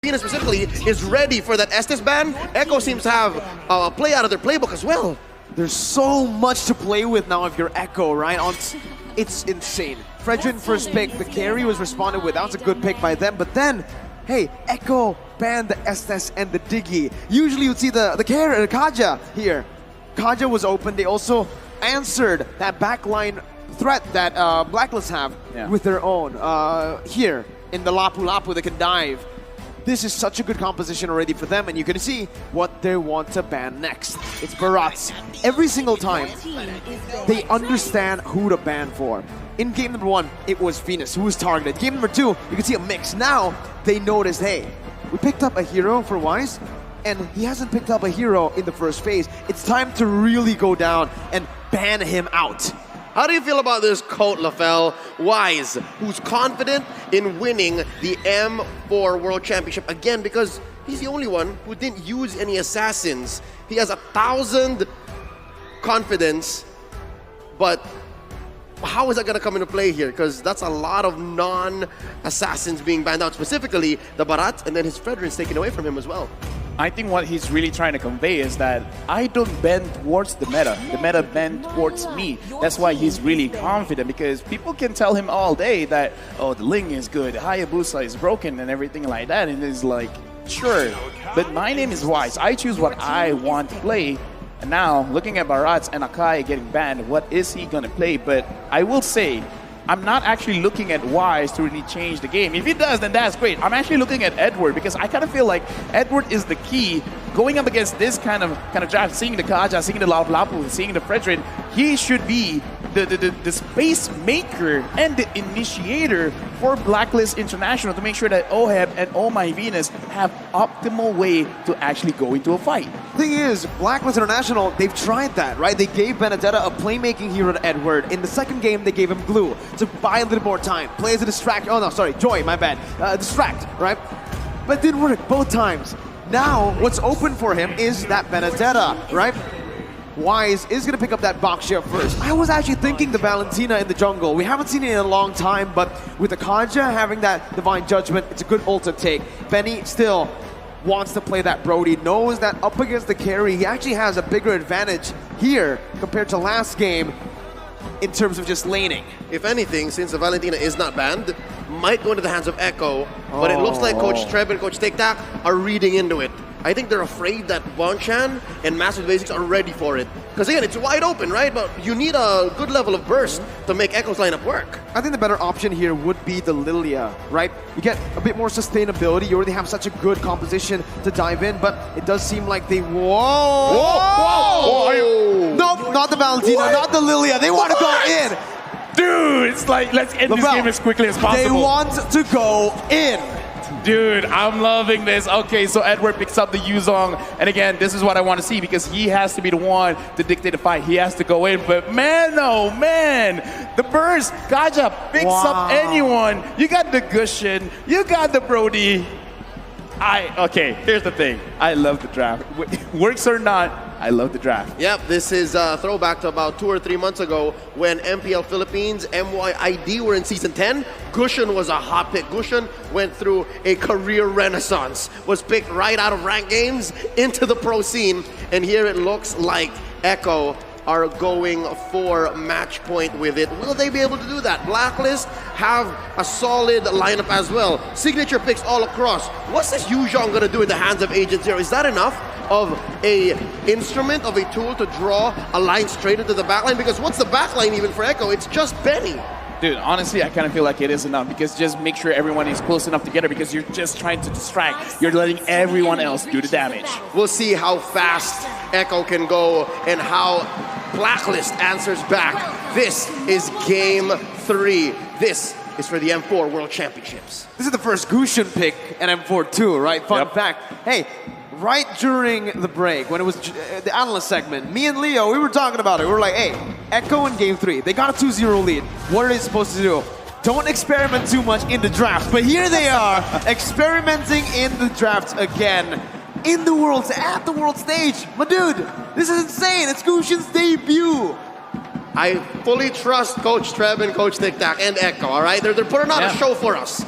Venus specifically is ready for that Estes ban. Echo seems to have a play out of their playbook as well. There's so much to play with now if you're Echo, right? It's insane. Fredrin first pick, the carry was responded with. That was a good pick by them. But then, hey, Echo banned the Estes and the Diggy. Usually you'd see the Kaja here. Kaja was open. They also answered that backline threat that Blacklist have with their own. Here, in the Lapu Lapu, they can dive. This is such a good composition already for them, and you can see what they want to ban next. It's Barats. Every single time, they understand who to ban for. In game number 1, it was Venus who was targeted. Game number 2, you can see a mix. Now, they noticed, hey, we picked up a hero for Wise, and he hasn't picked up a hero in the first phase. It's time to really go down and ban him out. How do you feel about this coat, LaFell? Wise, who's confident in winning the M4 World Championship again because he's the only one who didn't use any assassins. He has 1,000 confidence, but how is that going to come into play here? Because that's a lot of non-assassins being banned out, specifically the Barat, and then his Fredrin's taken away from him as well. I think what he's really trying to convey is that I don't bend towards the meta bend towards me. That's why he's really confident, because people can tell him all day that, oh, the Ling is good, the Hayabusa is broken and everything like that, and it's like, sure, but my name is Wise. I choose what I want to play. And now, looking at Barats and Akai getting banned, what is he gonna play? But I will say, I'm not actually looking at Wise to really change the game. If he does, then that's great. I'm actually looking at Edward, because I kind of feel like Edward is the key going up against this kind of draft, seeing the Kaja, seeing the Lapu Lapu, seeing the Fredrin. He should be the space maker and the initiator for Blacklist International to make sure that OHEB and Oh My Venus have optimal way to actually go into a fight. Thing is, Blacklist International, they've tried that, right? They gave Benedetta a playmaking hero to Edward. In the second game, they gave him Glue to buy a little more time. Play as a distract. Oh no, sorry, Joy, my bad. Distract, right? But it didn't work both times. Now, what's open for him is that Benedetta, right? Wise is going to pick up that box share first. I was actually thinking the Valentina in the jungle. We haven't seen it in a long time, but with the Kaja having that Divine Judgment, it's a good ult to take. Benny still wants to play that Brody, knows that up against the carry, he actually has a bigger advantage here compared to last game in terms of just laning. If anything, since the Valentina is not banned, might go into the hands of Echo, but it looks like Coach Treb and Coach TikTok are reading into it. I think they're afraid that Bonchan and Master Basics are ready for it. Because again, it's wide open, right? But you need a good level of burst to make Echo's lineup work. I think the better option here would be the Lilia, right? You get a bit more sustainability. You already have such a good composition to dive in, but it does seem like they... Whoa! Nope, not the Valentina, not the Lilia. They want to go in. Dude, it's like, let's end this game as quickly as possible. They want to go in. Dude, I'm loving this. Okay, so Edward picks up the Yuzong. And again, this is what I want to see, because he has to be the one to dictate the fight. He has to go in. But man, oh man, the burst, Kaja picks up anyone. You got the Gushin, you got the Brody. Okay, here's the thing. I love the draft. Works or not, I love the draft. Yep, this is a throwback to about 2 or 3 months ago when MPL Philippines, MYID were in Season 10. Gushin was a hot pick. Gushin went through a career renaissance, was picked right out of ranked games into the pro scene, and here it looks like Echo are going for match point with it. Will they be able to do that? Blacklist have a solid lineup as well. Signature picks all across. What's this Yuzhong going to do in the hands of Agent Zero? Is that enough of a instrument, of a tool to draw a line straight into the backline? Because what's the backline even for Echo? It's just Benny. Dude, honestly, I kind of feel like it is enough, because just make sure everyone is close enough together, because you're just trying to distract. You're letting everyone else do the damage. We'll see how fast Echo can go and how Blacklist answers back. This is Game 3. This is for the M4 World Championships. This is the first Gushin pick in M4 too, right? Fun fact. Hey, right during the break, when it was the analyst segment, me and Leo, we were talking about it. We were like, hey, Echo in Game 3, they got a 2-0 lead. What are they supposed to do? Don't experiment too much in the draft. But here they are, experimenting in the draft again. In the Worlds, at the World stage. My dude, this is insane. It's Gushin's debut. I fully trust Coach Treb and Coach TikTok and Echo, all right? They're putting on a show for us.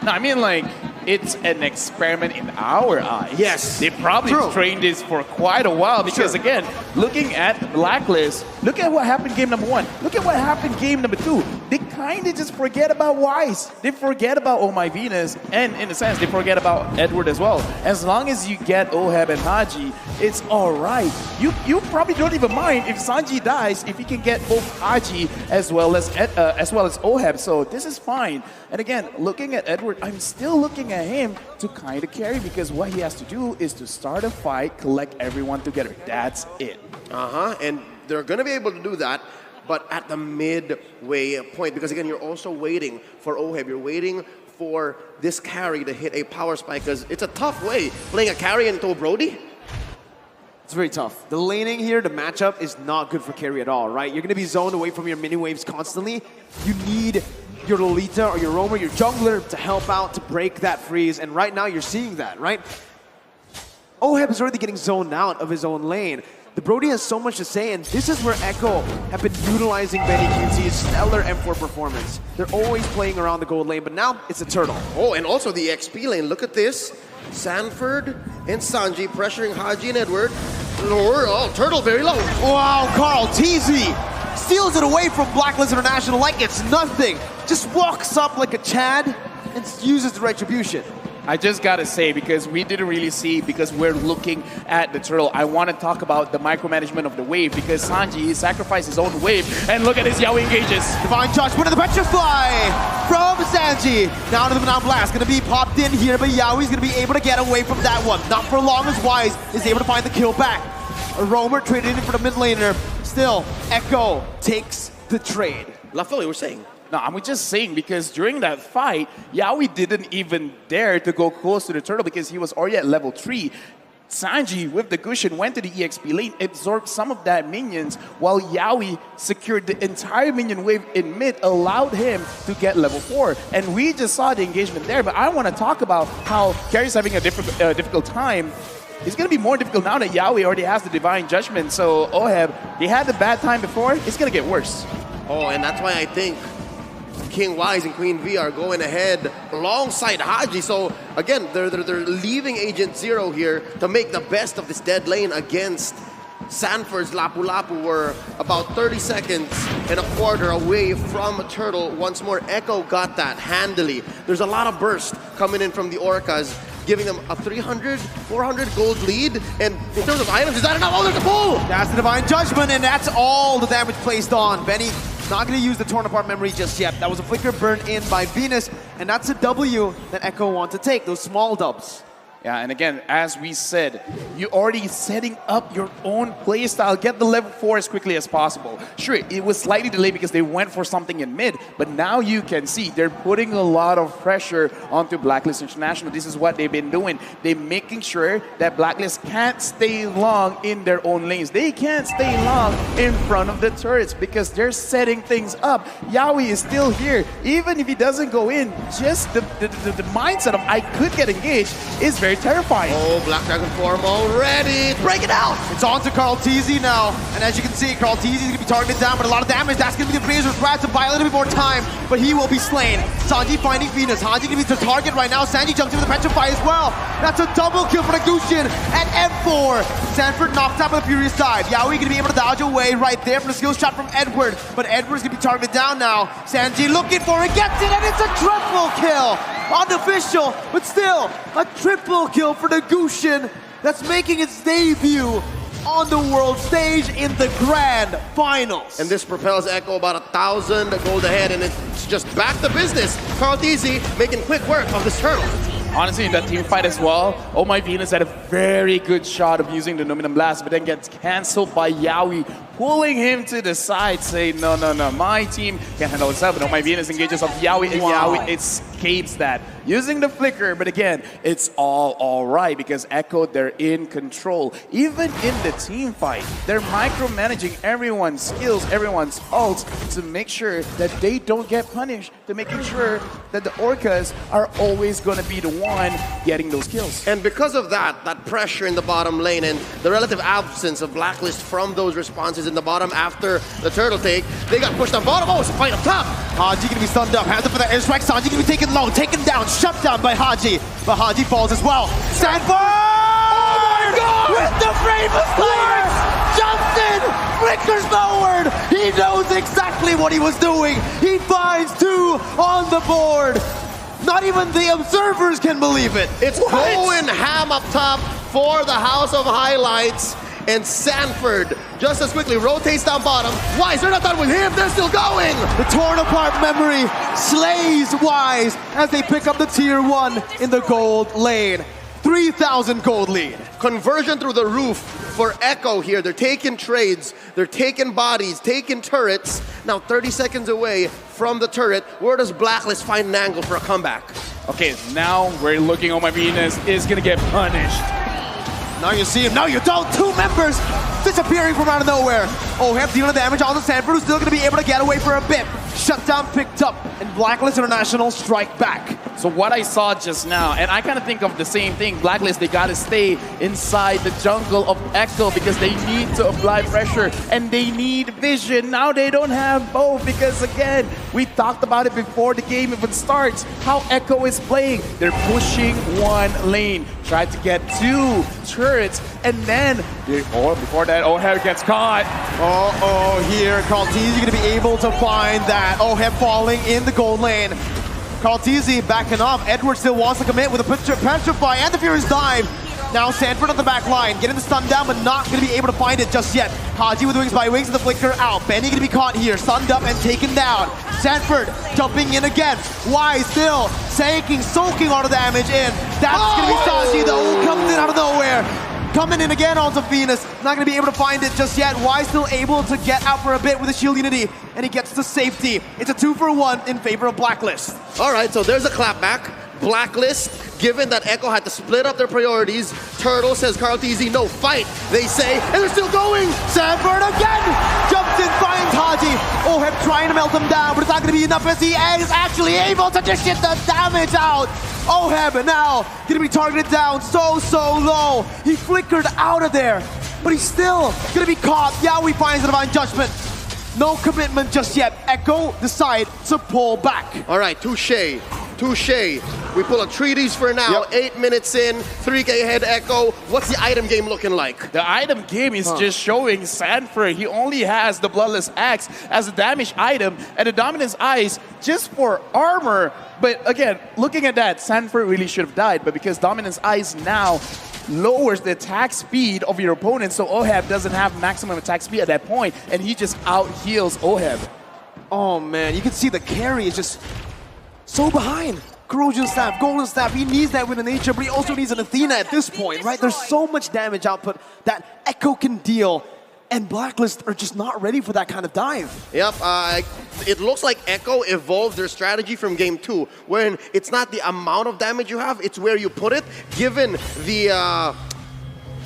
No, I mean, like, it's an experiment in our eyes. Yes. They probably True. trained this for quite a while because, Sure. again, looking at Blacklist, look at what happened game number 1. Look at what happened game number 2. They kind of just forget about Wise. They forget about Oh My Venus, and in a sense, they forget about Edward as well. As long as you get Oheb and Haji, it's all right. You probably don't even mind if Sanji dies if he can get both Haji as well as Oheb. So this is fine. And again, looking at Edward, I'm still looking at him to kind of carry because what he has to do is to start a fight, collect everyone together. That's it. And they're going to be able to do that, but at the midway point, because again, you're also waiting for Oheb. You're waiting for this carry to hit a power spike, because it's a tough way playing a carry into a Brody. It's very tough. The laning here, the matchup is not good for carry at all, right? You're going to be zoned away from your mini waves constantly. You need your Lolita or your Roamer, your jungler to help out to break that freeze, and right now you're seeing that, right? Oheb is already getting zoned out of his own lane. The Brody has so much to say, and this is where Echo have been utilizing Benny QT's stellar M4 performance. They're always playing around the gold lane, but now it's a turtle. Oh, and also the XP lane. Look at this. Sanford and Sanji pressuring Haji and Edward. Lower, turtle very low. Wow, Carl TZ steals it away from Blacklist International like it's nothing. Just walks up like a Chad and uses the retribution. I just gotta say, because we didn't really see, because we're looking at the turtle, I want to talk about the micromanagement of the wave, because Sanji, he sacrificed his own wave, and look at his Yaoi engages. Divine Judgment of the Petrify from Sanji. Now to the Banana Blast, gonna be popped in here, but Yaoi's gonna be able to get away from that one. Not for long as Wise is able to find the kill back. A Roamer traded in for the mid laner. Still, Echo takes the trade. Lafili, we're saying. No, I'm just saying, because during that fight, Yaoi didn't even dare to go close to the turtle because he was already at level 3. Sanji, with the Gushin, went to the EXP lane, absorbed some of that minions, while Yaoi secured the entire minion wave in mid, allowed him to get level 4. And we just saw the engagement there, but I want to talk about how Carrie's having a difficult time. It's going to be more difficult now that Yaoi already has the Divine Judgment, so Oheb, he had the bad time before, it's going to get worse. Oh, and that's why I think King Wise and Queen V are going ahead alongside Haji. So again, they're leaving Agent Zero here to make the best of this dead lane against Sanford's Lapu Lapu. We're about 30 seconds and a quarter away from Turtle. Once more, Echo got that handily. There's a lot of burst coming in from the Orcas, giving them a 300, 400 gold lead. And in terms of items, is that enough? Oh, there's a pull! That's the Divine Judgment, and that's all the damage placed on. Benny not going to use the torn apart memory just yet. That was a flicker burned in by Venus, and that's a W that Echo want to take, those small dubs. Yeah, and again, as we said, you're already setting up your own playstyle. Get the level 4 as quickly as possible. Sure, it was slightly delayed because they went for something in mid, but now you can see they're putting a lot of pressure onto Blacklist International. This is what they've been doing. They're making sure that Blacklist can't stay long in their own lanes. They can't stay long in front of the turrets because they're setting things up. Yaoi is still here. Even if he doesn't go in, just the mindset of I could get engaged is very terrifying. Oh, Black Dragon form already. Break it out. It's on to Carl TZ now. And as you can see, Carl TZ is going to be targeted down, but a lot of damage. That's going to be the Razor's Wrath to buy a little bit more time, but he will be slain. Sanji finding Venus. Haji going to be the target right now. Sanji jumps into the Petrify as well. That's a double kill for the Gushin at M4. Sanford knocked out by the Furious Dive. Yaoi going to be able to dodge away right there from the skill shot from Edward, but Edward's going to be targeted down now. Sanji looking for it, gets it, and it's a triple kill. Unofficial, but still a triple kill for the Gushin that's making its debut on the world stage in the grand finals. And this propels Echo about 1,000 gold ahead, and it's just back to business. Carl Deasy making quick work of this turtle. Honestly, in that team fight as well, Oh My Venus had a very good shot of using the Numinum Blast, but then gets cancelled by Yaoi, pulling him to the side, saying, no, my team can't handle itself. And Oh My Venus engages off Yaoi, and Yaoi escapes that, using the flicker. But again, it's all right, because Echo, they're in control. Even in the team fight, they're micromanaging everyone's skills, everyone's ults, to make sure that they don't get punished, to making sure that the Orcas are always going to be the one getting those kills. And because of that pressure in the bottom lane and the relative absence of Blacklist from those responses in the bottom after the turtle take, they got pushed on bottom. Oh, it's a fight up top. Haji gonna be stunned up, hands up for the airstrike. Sanji gonna be taken low, taken down, shut down by Haji. But Haji falls as well. Stanford! Oh my God! With the Bravest Slayer! Jumps in, flickers forward. He knows exactly what he was doing. He finds 2 on the board. Not even the observers can believe it. It's going ham up top for the House of Highlights. And Sanford just as quickly rotates down bottom. Wise, they're not done with him. They're still going. The torn apart memory slays Wise as they pick up the tier 1 in the gold lane. 3,000 gold lead. Conversion through the roof for Echo here. They're taking trades. They're taking bodies, taking turrets. Now 30 seconds away from the turret. Where does Blacklist find an angle for a comeback? Okay, now we're looking. Oh my Venus is gonna get punished. Now you see him, now you don't. 2 members disappearing from out of nowhere. Oh, have dealing damage on the Sanford, who's still gonna be able to get away for a bit. Shutdown picked up, and Blacklist International strike back. So what I saw just now, and I kind of think of the same thing, Blacklist, they gotta stay inside the jungle of Echo because they need to apply pressure and they need vision. Now they don't have both because again, we talked about it before the game even starts, how Echo is playing. They're pushing one lane, try to get 2 turrets, and then, before that, Oheb gets caught. Here, Kaltizi gonna be able to find that. Oheb falling in the gold lane. Kaltizi backing off. Edward still wants to commit with a Petrify and the Furious Dive. Now Sanford on the back line, getting the stun down, but not going to be able to find it just yet. Haji with Wings by Wings and the Flicker out. Benny going to be caught here, stunned up and taken down. Sanford jumping in again. Wise still soaking all the damage in. That's going to be Sashi though, who comes in out of nowhere. Coming in again onto Venus. Not going to be able to find it just yet. Wise still able to get out for a bit with the shield unity. And he gets to safety. It's a 2-for-1 in favor of Blacklist. All right, so there's a clapback. Blacklist, given that Echo had to split up their priorities. Turtle says Kaltizi, no, fight, they say, and they're still going. Sanford again! Jumps in, finds Haji. Oheb trying to melt him down, but it's not going to be enough as he is actually able to dish the damage out. Oheb now going to be targeted down so low. He flickered out of there, but he's still going to be caught. Yaoi finds the Divine Judgment. No commitment just yet. Echo decide to pull back. All right, touche. We pull a treaties for now. Yep. 8 minutes in, 3K ahead Echo. What's the item game looking like? The item game is just showing Sanford. He only has the Bloodless Axe as a damage item and the Dominance Eyes just for armor. But again, looking at that, Sanford really should have died. But because Dominance Eyes now lowers the attack speed of your opponent, so Oheb doesn't have maximum attack speed at that point, and he just out-heals Oheb. Oh man, you can see the carry is just so behind. Corrosion Staff, Golden Staff, he needs that with the nature, but he also needs an Athena at this point, right? There's so much damage output that Echo can deal, and Blacklist are just not ready for that kind of dive. Yep, it looks like Echo evolved their strategy from game 2, when it's not the amount of damage you have, it's where you put it, given the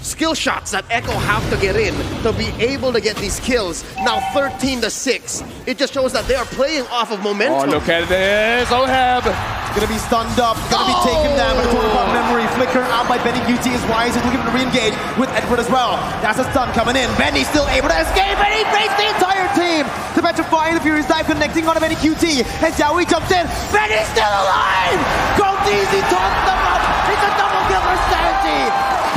skill shots that Echo have to get in to be able to get these kills. Now 13-6. It just shows that they are playing off of momentum. Oh, look at this. Oheb gonna be stunned up, gonna be taken down by the Total Pop Memory. Flicker out by Benny QT as Wise is looking to re-engage with Edward as well. That's a stun coming in. Benny still able to escape, and he breaks the entire team. The Petrify and the Furious Dive connecting on a Benny QT. As Yaoi jumps in. Benny's still alive! Goldiezy tossed them up. It's a double kill for Sanji.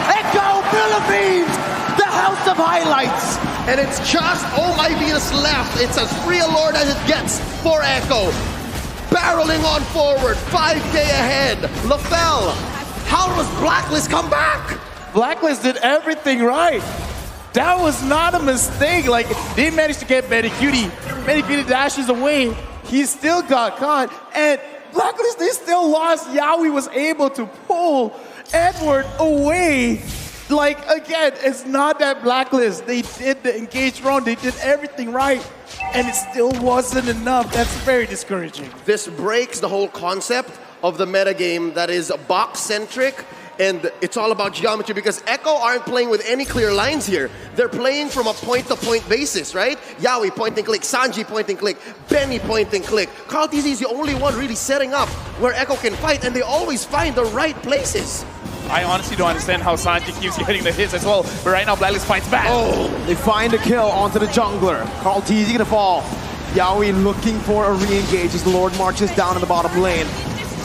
Echo Philippines, the House of Highlights. And it's just Oh My Venus left. It's as free a lord as it gets for Echo. Barreling on forward, 5K ahead. LaFell, how does Blacklist come back? Blacklist did everything right. That was not a mistake. Like, they managed to get Betty Cutie. Betty Cutie dashes away. He still got caught. And Blacklist, they still lost. Yaoi was able to pull Edward away. Like, again, it's not that Blacklist. They did the engage round. They did everything right. And it still wasn't enough. That's very discouraging. This breaks the whole concept of the metagame that is box-centric And it's all about geometry because Echo aren't playing with any clear lines here. They're playing from a point-to-point basis, right? Yawi point and click, Sanji point and click, Benny point and click. Carl TZ is the only one really setting up where Echo can fight, and they always find the right places. I honestly don't understand how Sanji keeps getting the hits as well, but right now Blacklist fights back. Oh, they find a kill onto the jungler. Carl TZ gonna fall. Yawi looking for a re-engage as the Lord marches down in the bottom lane.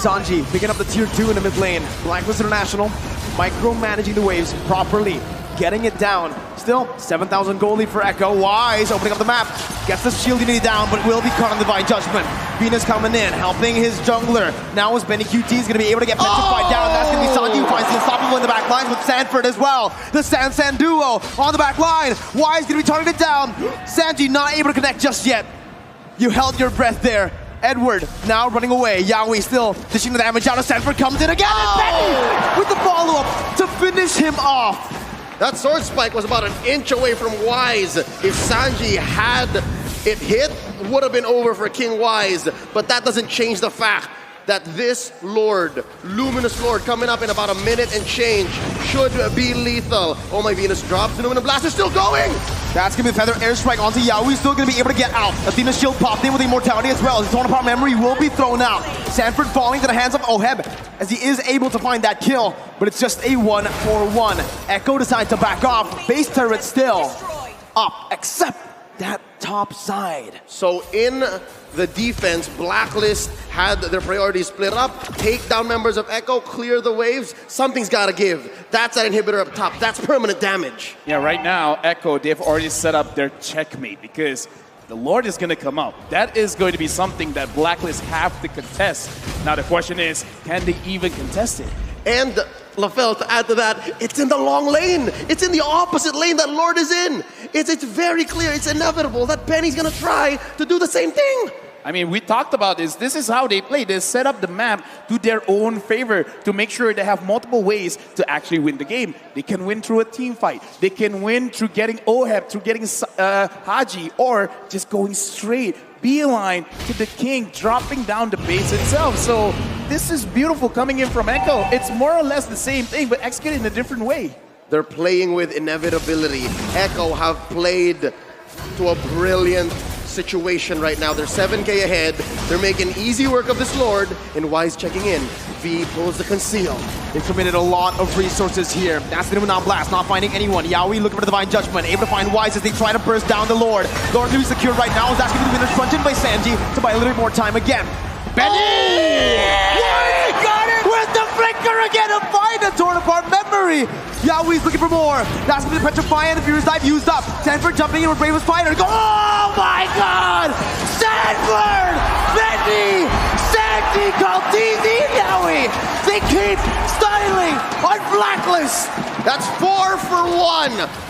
Sanji picking up the tier 2 in the mid lane. Blacklist International micromanaging the waves properly, getting it down. Still, 7,000 gold lead for Echo. Wise opening up the map, gets the shield unity down, but will be caught on Divine Judgment. Venus coming in, helping his jungler. Now as Benny QT is going to be able to get petrified down. That's going to be Sanji who finds the unstoppable in the back lines with Sanford as well. The San duo on the back line. Wise going to be targeted down. Sanji not able to connect just yet. You held your breath there. Edward now running away. Yawi still dishing the damage out of Sanford, comes in again, and Benny with the follow-up to finish him off. That sword spike was about an inch away from Wise. If Sanji had it hit, would have been over for King Wise. But that doesn't change the fact that this Lord, Luminous Lord, coming up in about a minute and change, should be lethal. Oh, my Venus drops. The Luminous Blast is still going. That's going to be a Feather Airstrike onto Yawi, still going to be able to get out. Athena's shield popped in with Immortality as well. His torn apart memory will be thrown out. Sanford falling to the hands of Oheb as he is able to find that kill, but it's just a 1-for-1. Echo decides to back off. Base turret still up, except that top side. So in the defense, Blacklist had their priorities split up. Take down members of Echo, clear the waves. Something's got to give. That's that inhibitor up top. That's permanent damage. Yeah, right now, Echo, they've already set up their checkmate because the Lord is going to come out. That is going to be something that Blacklist have to contest. Now the question is, can they even contest it? And LaFell, to add to that, it's in the long lane. It's in the opposite lane that Lord is in. It's very clear, it's inevitable that Benny's gonna try to do the same thing. I mean, we talked about this. This is how they play. They set up the map to their own favor to make sure they have multiple ways to actually win the game. They can win through a team fight. They can win through getting Oheb, through getting Haji, or just going straight beeline to the king, dropping down the base itself. So this is beautiful coming in from Echo. It's more or less the same thing, but executed in a different way. They're playing with inevitability. Echo have played to a brilliant situation right now. They're 7K ahead. They're making easy work of this Lord, and Wise checking in. V pulls the conceal. They've committed a lot of resources here. That's the now Blast, not finding anyone. Yawi looking for the Divine Judgment, able to find Wise as they try to burst down the Lord. Lord to be secured right now. Is that's going to be the front in by Sanji to buy a little bit more time again. Benny! Wise got it! With the flicker again to find a torn apart memory. Yawi's looking for more. That's going to be Petrify and the Furious Dive used up. Sanford jumping in with Bravest Fighter. Oh my god! Sanford! Benny! Sanji called TZ Yawi! They keep styling on Blacklist! That's 4 for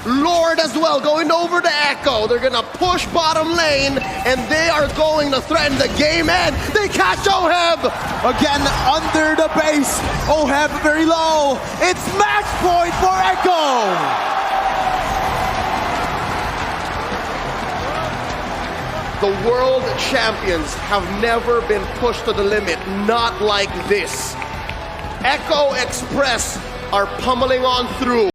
1. Lord as well going over to Echo. They're gonna push bottom lane, and they are going to threaten the game end. They catch Oheb! Again, under the base. Oheb very low. It's match point for Echo! The world champions have never been pushed to the limit, not like this. Echo Express are pummeling on through.